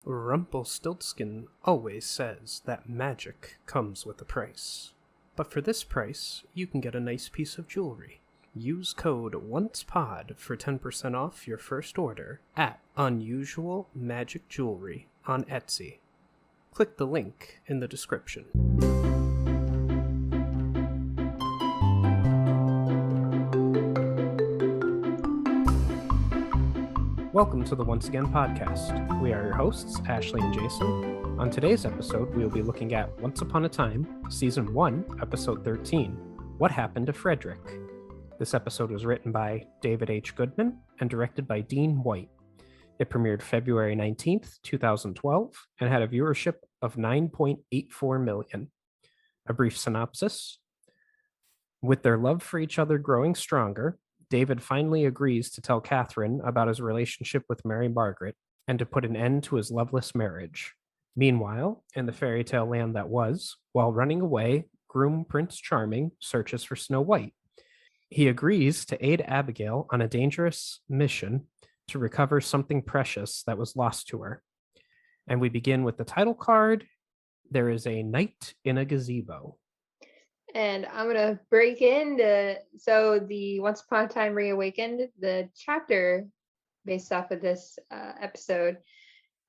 Rumpelstiltskin always says that magic comes with a price. But for this price, you can get a nice piece of jewelry. Use code ONCEPOD for 10% off your first order at Unusual Magic Jewelry on Etsy. Click the link in the description. Welcome to the Once Again podcast. We are your hosts, Ashley and Jason. On today's episode, we will be looking at Once Upon a Time, Season 1, Episode 13, What Happened to Frederick? This episode was written by David H. Goodman and directed by Dean White. It premiered February 19th, 2012, and had a viewership of 9.84 million. A brief synopsis. With their love for each other growing stronger, David finally agrees to tell Catherine about his relationship with Mary Margaret and to put an end to his loveless marriage. Meanwhile, in the fairy tale land that was, while running away, groom Prince Charming searches for Snow White. He agrees to aid Abigail on a dangerous mission to recover something precious that was lost to her. And we begin with the title card. There is a knight in a gazebo. And I'm going to break into, so the Once Upon a Time Reawakened, the chapter based off of this episode,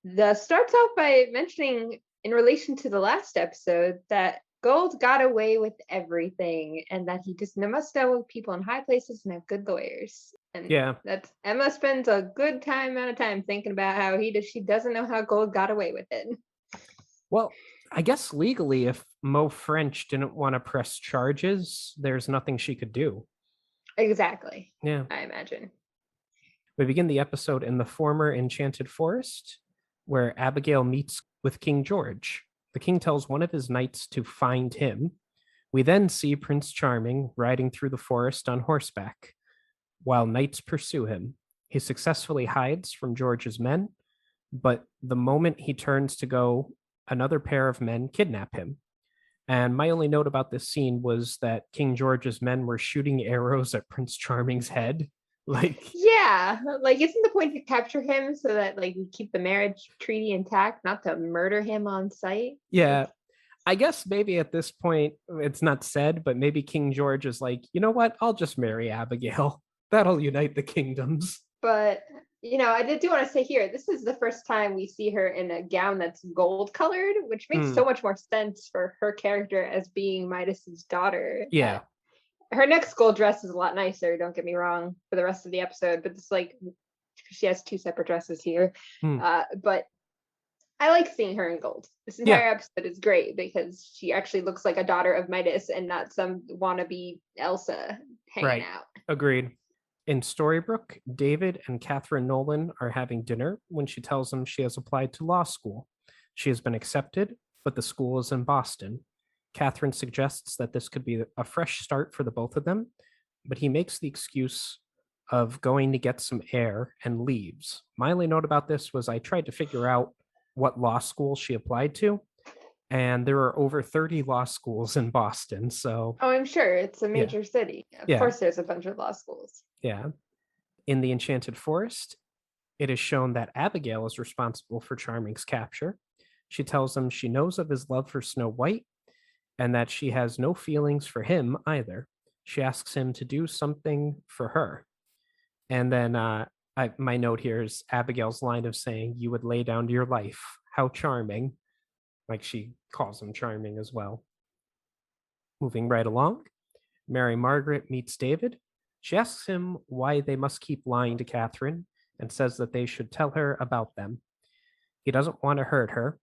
starts off by mentioning, in relation to the last episode, that Gold got away with everything and that he just must know people in high places and have good lawyers. And Yeah, that's Emma spends a good amount of time thinking about how she doesn't know how Gold got away with it. well, I guess legally, if Mo French didn't want to press charges, there's nothing she could do. Exactly. Yeah. I imagine. We begin the episode in the former enchanted forest, where Abigail meets with King George. The king tells one of his knights to find him. We then see Prince Charming riding through the forest on horseback, while knights pursue him. He successfully hides from George's men, but the moment he turns to go, another pair of men kidnap him. And my only note about this scene was that King George's men were shooting arrows at Prince Charming's head. Isn't the point to capture him so that we keep the marriage treaty intact, not to murder him on sight? Yeah. I guess maybe at this point it's not said, but maybe King George is like, you know what? I'll just marry Abigail. That'll unite the kingdoms. But I do want to say here, this is the first time we see her in a gown that's gold colored, which makes so much more sense for her character as being Midas's daughter. Yeah. Her next gold dress is a lot nicer, don't get me wrong, for the rest of the episode, but it's she has two separate dresses here. But I like seeing her in gold. This entire episode is great because she actually looks like a daughter of Midas and not some wannabe Elsa hanging out. Agreed. In Storybrooke, David and Catherine Nolan are having dinner when she tells him she has applied to law school. She has been accepted, but the school is in Boston. Catherine suggests that this could be a fresh start for the both of them, but he makes the excuse of going to get some air and leaves. My only note about this was I tried to figure out what law school she applied to, and there are over 30 law schools in Boston. So, I'm sure it's a major city. Of course, there's a bunch of law schools. Yeah. In the Enchanted Forest, it is shown that Abigail is responsible for Charming's capture. She tells him she knows of his love for Snow White and that she has no feelings for him either. She asks him to do something for her. And then my note here is Abigail's line of saying, "You would lay down your life. How charming." Like she calls him charming as well. Moving right along, Mary Margaret meets David. She asks him why they must keep lying to Catherine and says that they should tell her about them. He doesn't want to hurt her,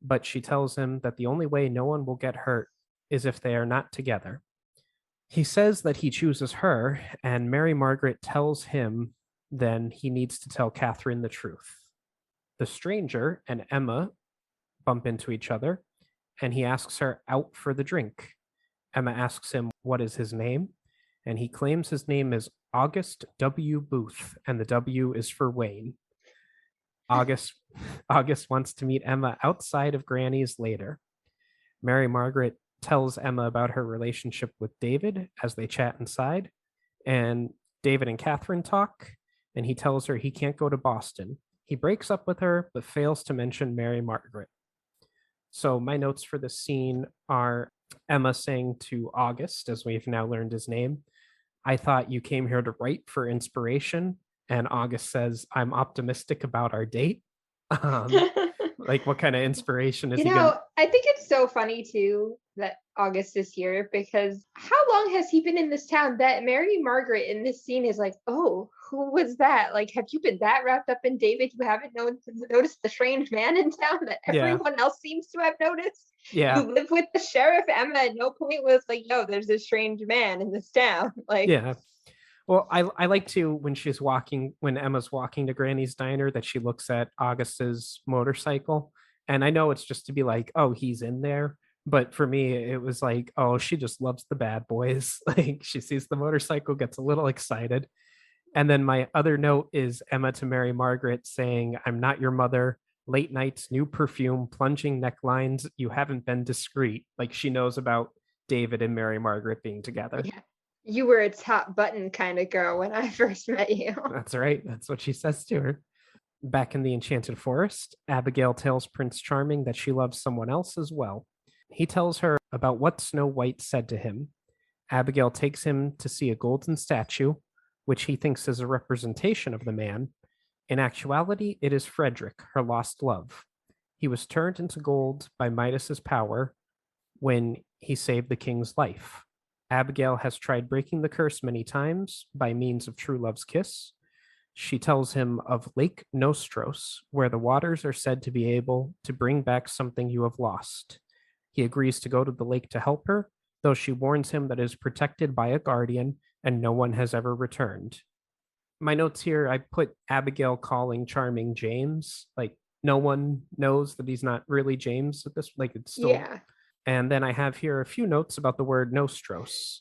but she tells him that the only way no one will get hurt is if they are not together. He says that he chooses her, and Mary Margaret tells him then he needs to tell Catherine the truth. The stranger and Emma bump into each other, and he asks her out for the drink. Emma asks him what is his name, and he claims his name is August W. Booth, and the W is for Wayne. August wants to meet Emma outside of Granny's later. Mary Margaret tells Emma about her relationship with David as they chat inside, and David and Catherine talk, and he tells her he can't go to Boston. He breaks up with her, but fails to mention Mary Margaret. So my notes for this scene are Emma saying to August, as we've now learned his name, I thought you came here to write for inspiration. And August says, I'm optimistic about our date. Um, like, what kind of inspiration is You he going know, to? I think it's so funny too that August is here because how long has he been in this town that Mary Margaret in this scene is like, oh, who was that? Like, have you been that wrapped up in David? You haven't noticed the strange man in town that Yeah. everyone else seems to have noticed? You Yeah. live with the sheriff. Emma at no point was like, yo, there's this strange man in this town. Like, Yeah. Well, I like to when she's walking when Emma's walking to Granny's diner that she looks at August's motorcycle, and I know it's just to be like, oh, he's in there, but for me it was like, oh, she just loves the bad boys. Like she sees the motorcycle, gets a little excited, and then my other note is Emma to Mary Margaret saying, "I'm not your mother." Late nights, new perfume, plunging necklines. You haven't been discreet. Like she knows about David and Mary Margaret being together. yeah, you were a top button kind of girl when I first met you. That's right. That's what she says to her. Back in the Enchanted Forest, Abigail tells Prince Charming that she loves someone else as well. He tells her about what Snow White said to him. Abigail takes him to see a golden statue, which he thinks is a representation of the man. In actuality, it is Frederick, her lost love. He was turned into gold by Midas's power when he saved the king's life. Abigail has tried breaking the curse many times by means of true love's kiss. She tells him of Lake Nostros, where the waters are said to be able to bring back something you have lost. He agrees to go to the lake to help her, though she warns him that it is protected by a guardian and no one has ever returned. My notes here, I put Abigail calling Charming James. Like, no one knows that he's not really James at this, like, it's still. Yeah. And then I have here a few notes about the word Nostros.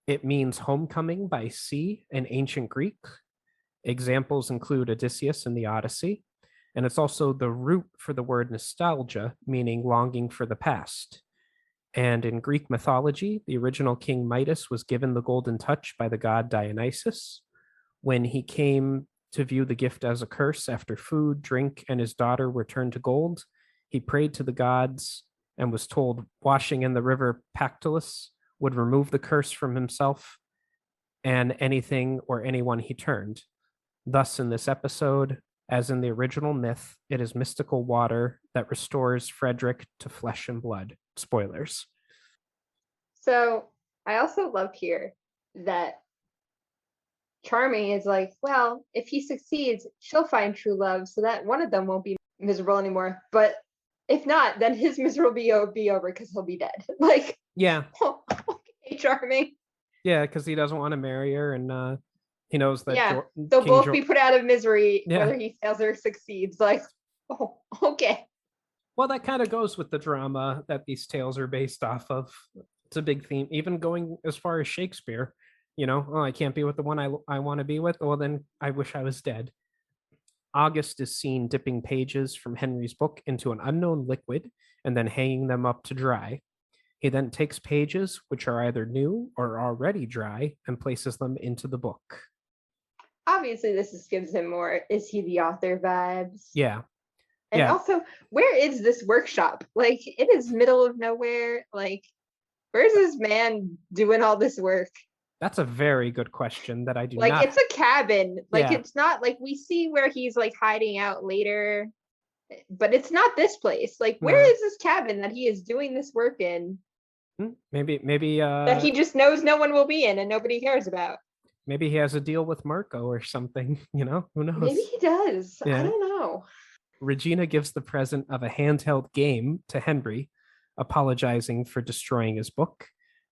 It means homecoming by sea in ancient Greek. Examples include Odysseus in the Odyssey, and it's also the root for the word nostalgia, meaning longing for the past. And in Greek mythology, the original King Midas was given the golden touch by the god Dionysus. When he came to view the gift as a curse after food, drink, and his daughter were turned to gold, he prayed to the gods and was told washing in the river Pactolus would remove the curse from himself and anything or anyone he turned. Thus, in this episode, as in the original myth, it is mystical water that restores Frederick to flesh and blood. Spoilers. So I also love here that Charming is like, well, if he succeeds, she'll find true love so that one of them won't be miserable anymore. But if not, then his misery will be over because he'll be dead. Like, Yeah. oh, okay, Charming. Yeah, because he doesn't want to marry her, and he knows that Yeah, they'll King both be put out of misery Yeah. whether he fails or succeeds. Like, oh, okay. Well, that kind of goes with the drama that these tales are based off of. It's a big theme, even going as far as Shakespeare. Oh, I can't be with the one I want to be with. Well, then I wish I was dead. August is seen dipping pages from Henry's book into an unknown liquid and then hanging them up to dry. He then takes pages, which are either new or already dry, and places them into the book. Obviously, this just gives him more is he the author vibes. Yeah. And Yeah. also, where is this workshop? Like, it is middle of nowhere. Like, where's this man doing all this work? That's a very good question that I do like not. It's a cabin. Like, Yeah. it's not like we see where he's like hiding out later, but it's not this place. Like, where No. is this cabin that he is doing this work in? Maybe that he just knows no one will be in and nobody cares about. Maybe he has a deal with Marco or something, who knows? Maybe he does. Yeah. I don't know. Regina gives the present of a handheld game to Henry, apologizing for destroying his book.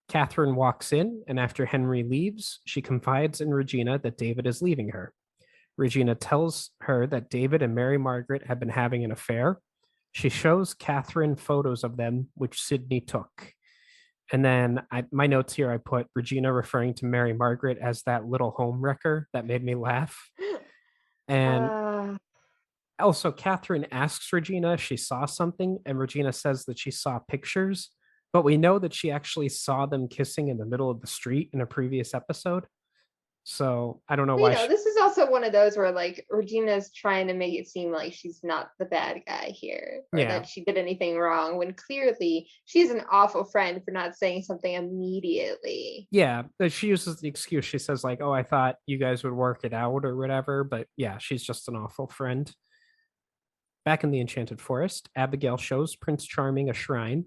Catherine walks in, and after Henry leaves, she confides in Regina that David is leaving her. Regina tells her that David and Mary Margaret have been having an affair. She shows Catherine photos of them, which Sydney took. And then my notes here, I put Regina referring to Mary Margaret as that little home wrecker. That made me laugh. And also, Catherine asks Regina if she saw something, and Regina says that she saw pictures, but we know that she actually saw them kissing in the middle of the street in a previous episode. So I don't know You why know, she, this is also one of those where like Regina's trying to make it seem like she's not the bad guy here or yeah. that she did anything wrong when clearly she's an awful friend for not saying something immediately. Yeah, but she uses the excuse. She says like, "Oh, I thought you guys would work it out or whatever." But yeah, she's just an awful friend. Back in the Enchanted Forest, Abigail shows Prince Charming a shrine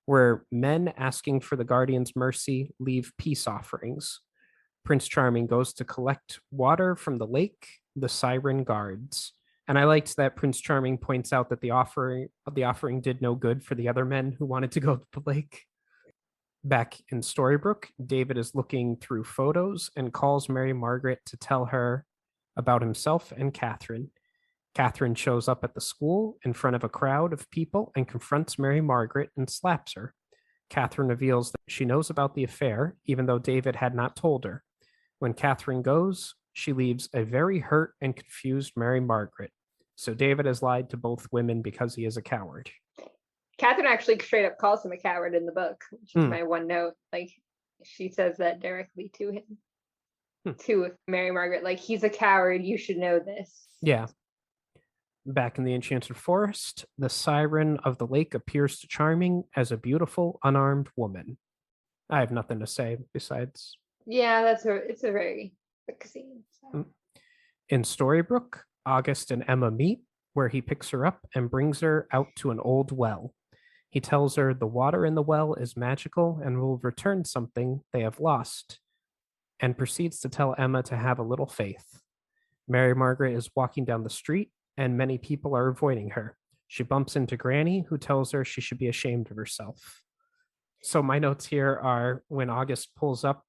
where men asking for the Guardian's mercy leave peace offerings. Prince Charming goes to collect water from the lake the siren guards. And I liked that Prince Charming points out that the offering did no good for the other men who wanted to go to the lake. Back in Storybrooke, David is looking through photos and calls Mary Margaret to tell her about himself and Catherine. Catherine shows up at the school in front of a crowd of people and confronts Mary Margaret and slaps her. Catherine reveals that she knows about the affair, even though David had not told her. When Catherine goes, she leaves a very hurt and confused Mary Margaret. So David has lied to both women because he is a coward. Catherine actually straight up calls him a coward in the book, which is Hmm. my one note. Like she says that directly to him, Hmm. to Mary Margaret, like he's a coward, you should know this. Yeah. Back in the Enchanted Forest, the siren of the lake appears to Charming as a beautiful, unarmed woman. I have nothing to say besides. Yeah, it's a very quick scene. So. Mm. In Storybrooke, August and Emma meet, where he picks her up and brings her out to an old well. He tells her the water in the well is magical and will return something they have lost, and proceeds to tell Emma to have a little faith. Mary Margaret is walking down the street, and many people are avoiding her. She bumps into Granny, who tells her she should be ashamed of herself. So my notes here are when August pulls up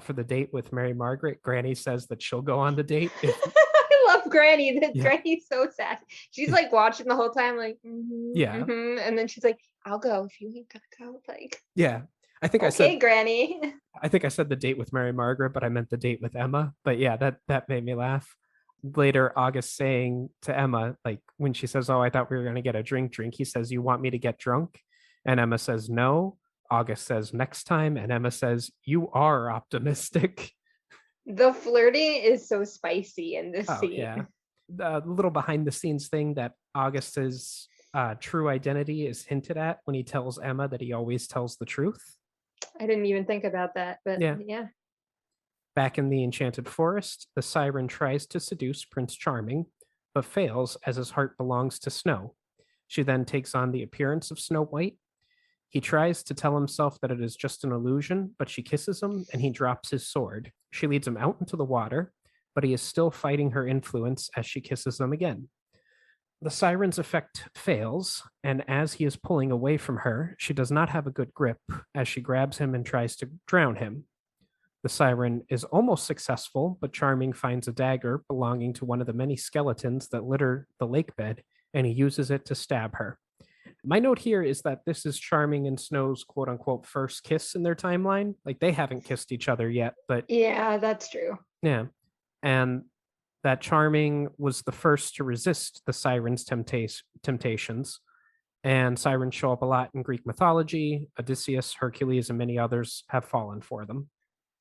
for the date with Mary Margaret, Granny says that she'll go on the date. I love Granny. That Yeah. Granny's so sad. She's like watching the whole time, like, Yeah. and then she's like, "I'll go if you ain't gonna go." Like, Yeah. I think I okay, said Granny. I think I said the date with Mary Margaret, but I meant the date with Emma. But yeah, that made me laugh. Later, August saying to Emma, like when she says, "Oh, I thought we were gonna get a drink," he says, "You want me to get drunk?" And Emma says, "No." August says, "Next time," and Emma says, "You are optimistic." The flirting is so spicy in this Oh yeah, scene. the little behind the scenes thing that August's true identity is hinted at when he tells Emma that he always tells the truth. I didn't even think about that, but Yeah. yeah. Back in the Enchanted Forest, the siren tries to seduce Prince Charming, but fails as his heart belongs to Snow. She then takes on the appearance of Snow White. He tries to tell himself that it is just an illusion, but she kisses him and he drops his sword. She leads him out into the water, but he is still fighting her influence as she kisses him again. The siren's effect fails, and as he is pulling away from her, she does not have a good grip as she grabs him and tries to drown him. The siren is almost successful, but Charming finds a dagger belonging to one of the many skeletons that litter the lake bed, and he uses it to stab her. My note here is that this is Charming and Snow's quote unquote first kiss in their timeline. Like they haven't kissed each other yet, but Yeah, that's true. yeah. And that Charming was the first to resist the siren's temptations. And sirens show up a lot in Greek mythology. Odysseus, Hercules, and many others have fallen for them.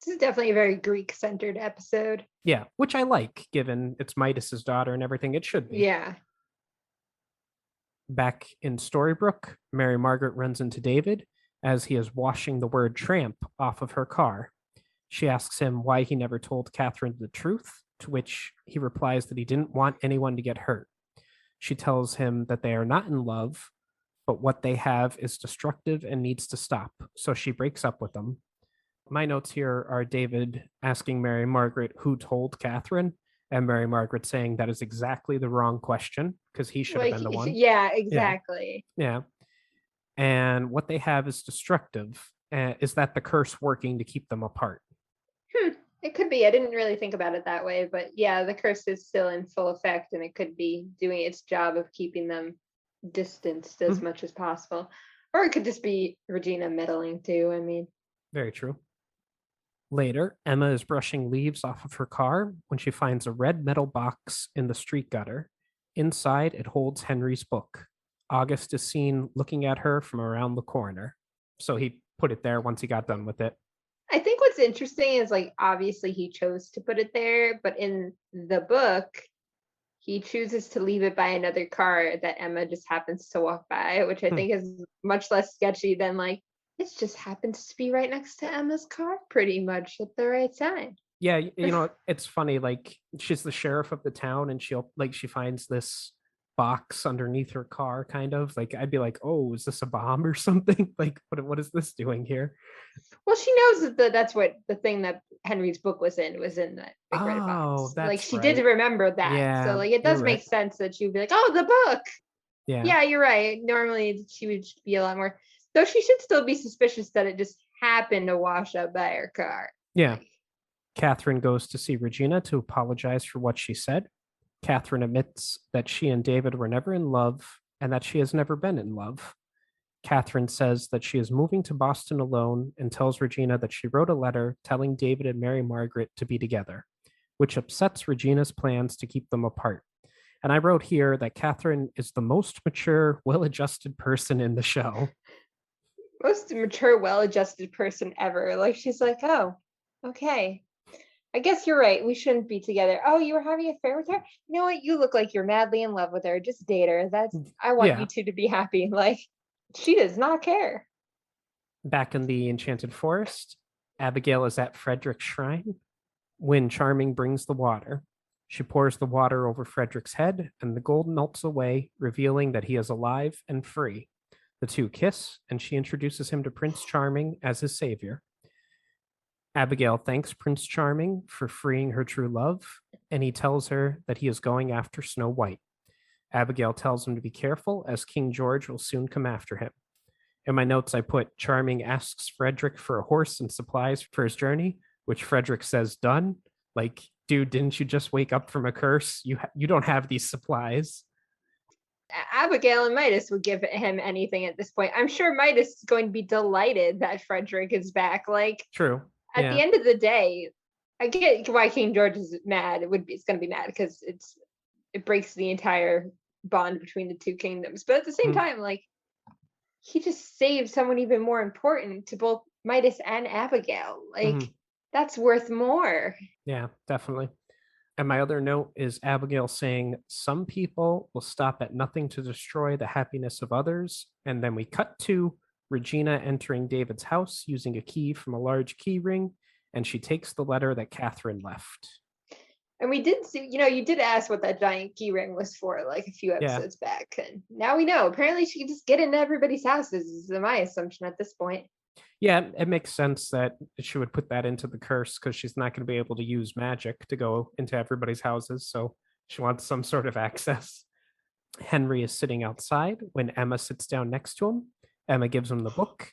This is definitely a very Greek centered episode. Yeah, which I like, given it's Midas's daughter and everything. It should be. Yeah. Back in Storybrooke, Mary Margaret runs into David as he is washing the word tramp off of her car. She asks him why he never told Catherine the truth, to which he replies that he didn't want anyone to get hurt. She tells him that they are not in love, but what they have is destructive and needs to stop. So she breaks up with them. My notes here are David asking Mary Margaret who told Catherine, and Mary Margaret saying that is exactly the wrong question because he should have Like, been the one. yeah, Yeah. exactly. Yeah. And what they have is destructive. Is that the curse working to keep them apart? It could be. I didn't really think about it that way, but yeah, the curse is still in full effect and it could be doing its job of keeping them distanced as much as possible. Or it could just be Regina meddling too. I mean, Very true. Later, Emma is brushing leaves off of her car when she finds a red metal box in the street gutter. Inside, it holds Henry's book. August is seen looking at her from around the corner. So he put it there once he got done with it. I think what's what's interesting is like obviously he chose to put it there, but in the book, he chooses to leave it by another car that Emma just happens to walk by, which I Hmm. think is much less sketchy than like it just happens to be right next to Emma's car pretty much at the right time. Yeah, you know, it's funny, like, she's the sheriff of the town, and she finds this box underneath her car, kind of, like, I'd be like, "Oh, is this a bomb or something?" Like, what is this doing here? Well, she knows that that's what the thing that Henry's book was in that big red Oh, box. Like that's she did right. remember that. So Yeah, like it you're does right. make sense that she'd be like, "Oh, the book." Yeah. Yeah, you're right. Normally she would be a lot more, though she should still be suspicious that it just happened to wash up by her car. Yeah. Like, Catherine goes to see Regina to apologize for what she said. Catherine admits that she and David were never in love and that she has never been in love. Catherine says that she is moving to Boston alone and tells Regina that she wrote a letter telling David and Mary Margaret to be together, which upsets Regina's plans to keep them apart. And I wrote here that Catherine is the most mature, well adjusted person in the show. most mature, well-adjusted person ever. Like she's like, "Oh, okay. I guess you're right. We shouldn't be together. Oh, you were having an affair with her? You know what? You look like you're madly in love with her. Just date her. That's I want you Yeah. two to be happy." Like she does not care. Back in the Enchanted Forest, Abigail is at Frederick's shrine when Charming brings the water. She pours the water over Frederick's head, and the gold melts away, revealing that he is alive and free. The two kiss, and she introduces him to Prince Charming as his savior. Abigail thanks Prince Charming for freeing her true love, and he tells her that he is going after Snow White. Abigail tells him to be careful, as King George will soon come after him. In my notes, I put Charming asks Frederick for a horse and supplies for his journey, which Frederick says done. Like, dude, didn't you just wake up from a curse? You don't have these supplies. Abigail and Midas would give him anything at this point. I'm sure Midas is going to be delighted that Frederick is back. Like True. at the Yeah. end of the day, I get why King George is mad. It's going to be mad because it breaks the entire bond between the two kingdoms. But at the same Mhm. time, like he just saved someone even more important to both Midas and Abigail. Like Mhm. that's worth more. Yeah, definitely. And my other note is Abigail saying, "Some people will stop at nothing to destroy the happiness of others." And then we cut to Regina entering David's house using a key from a large key ring, and she takes the letter that Catherine left. And we did see, you did ask what that giant key ring was for like a few Yeah. episodes back. And now we know. Apparently she can just get into everybody's houses, is my assumption at this point. Yeah, it makes sense that she would put that into the curse because she's not going to be able to use magic to go into everybody's houses. So she wants some sort of access. Henry is sitting outside when Emma sits down next to him. Emma gives him the book.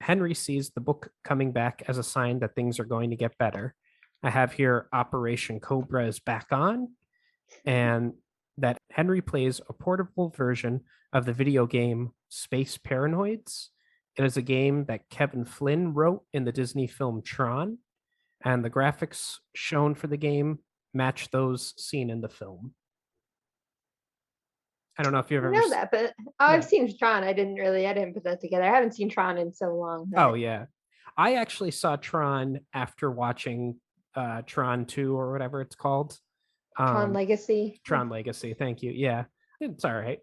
Henry sees the book coming back as a sign that things are going to get better. I have here Operation Cobra is back on, and that Henry plays a portable version of the video game Space Paranoids. It is a game that Kevin Flynn wrote in the Disney film Tron, and the graphics shown for the game match those seen in the film. I don't know if you've I ever. know that, but I've Yeah. seen Tron. I didn't put that together. I haven't seen Tron in so long Oh, that yeah. I actually saw Tron after watching Tron 2 or whatever it's called. Tron Um, Legacy. Tron Legacy. Thank you. Yeah, it's all right.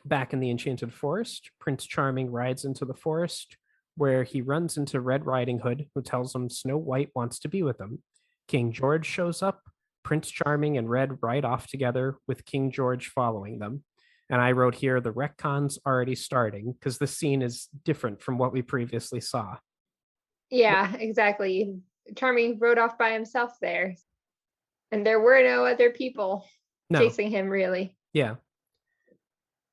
Back in the Enchanted Forest, Prince Charming rides into the forest where he runs into Red Riding Hood, who tells him Snow White wants to be with him. King George shows up. Prince Charming and Red ride off together with King George following them. And I wrote here the retcon's already starting because the scene is different from what we previously saw. Yeah, exactly. Charming rode off by himself there. And there were no other people No, chasing him really. yeah.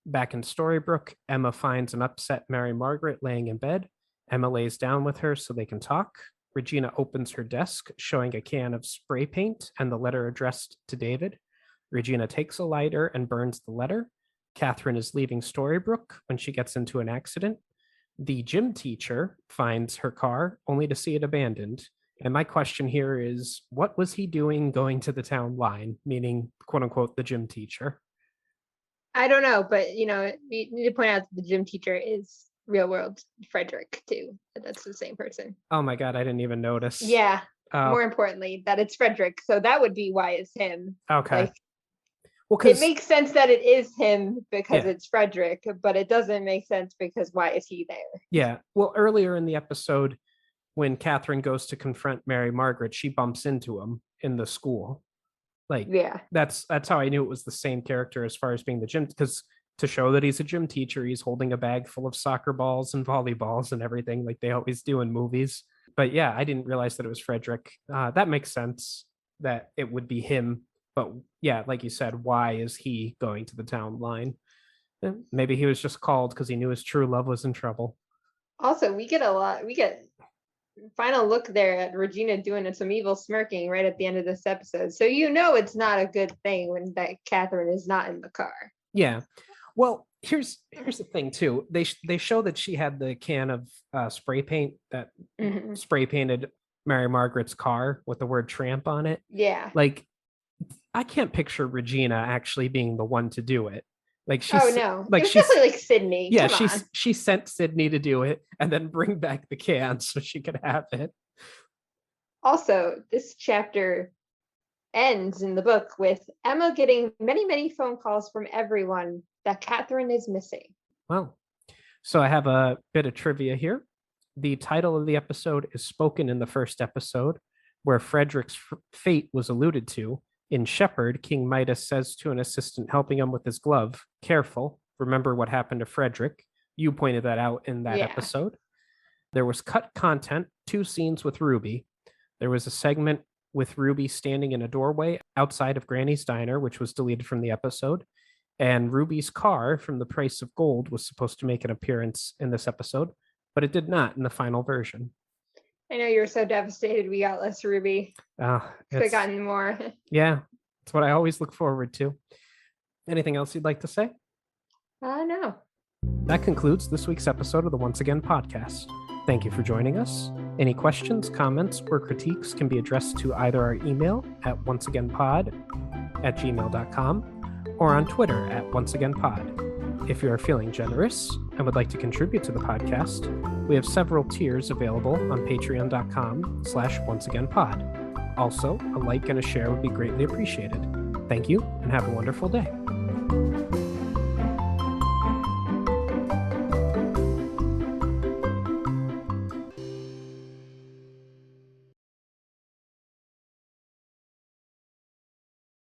Back in Storybrooke, Emma finds an upset Mary Margaret laying in bed. Emma lays down with her so they can talk. Regina opens her desk, showing a can of spray paint and the letter addressed to David. Regina takes a lighter and burns the letter. Catherine is leaving Storybrooke when she gets into an accident. The gym teacher finds her car only to see it abandoned. And my question here is, what was he doing going to the town line, meaning, quote unquote, the gym teacher? I don't know, but we need to point out that the gym teacher is real world Frederick too. That's the same person. Oh my God, I didn't even notice. Yeah. Oh, More importantly, that it's Frederick. So that would be why it's him. okay. Like, Well, it because makes sense that it is him because yeah, it's Frederick, but it doesn't make sense because why is he there? yeah. Well, earlier in the episode, when Catherine goes to confront Mary Margaret, she bumps into him in the school. Like Yeah. that's how I knew it was the same character as far as being the gym, because to show that he's a gym teacher, he's holding a bag full of soccer balls and volleyballs and everything like they always do in movies. But yeah, I didn't realize that it was Frederick. That makes sense that it would be him. But yeah, like you said, why is he going to the town line? Maybe he was just called because he knew his true love was in trouble. Also, we get final look there at Regina doing some evil smirking right at the end of this episode. So it's not a good thing when that Catherine is not in the car. Yeah. Well, here's the thing too. They show that she had the can of spray paint that spray painted Mary Margaret's car with the word tramp on it. Yeah. Like, I can't picture Regina actually being the one to do it. Like Oh no. like It was she's definitely like Sydney. yeah, Come on. she sent Sydney to do it and then bring back the can so she could have it. Also, this chapter ends in the book with Emma getting many, many phone calls from everyone that Catherine is missing. Well, so I have a bit of trivia here. The title of the episode is spoken in the first episode, where Frederick's fate was alluded to. In Shepherd, King Midas says to an assistant helping him with his glove, "Careful, remember what happened to Frederick." You pointed that out in that episode. There was cut content, 2 scenes with Ruby. There was a segment with Ruby standing in a doorway outside of Granny's Diner, which was deleted from the episode. And Ruby's car from The Price of Gold was supposed to make an appearance in this episode, but it did not in the final version. I know you were so devastated we got less Ruby. Could have gotten more. Yeah, it's what I always look forward to. Anything else you'd like to say? No. That concludes this week's episode of the Once Again podcast. Thank you for joining us. Any questions, comments, or critiques can be addressed to either our email at onceagainpod@gmail.com or on Twitter at onceagainpod. If you are feeling generous and would like to contribute to the podcast, we have several tiers available on patreon.com/onceagainpod. Also, a like and a share would be greatly appreciated. Thank you and have a wonderful day.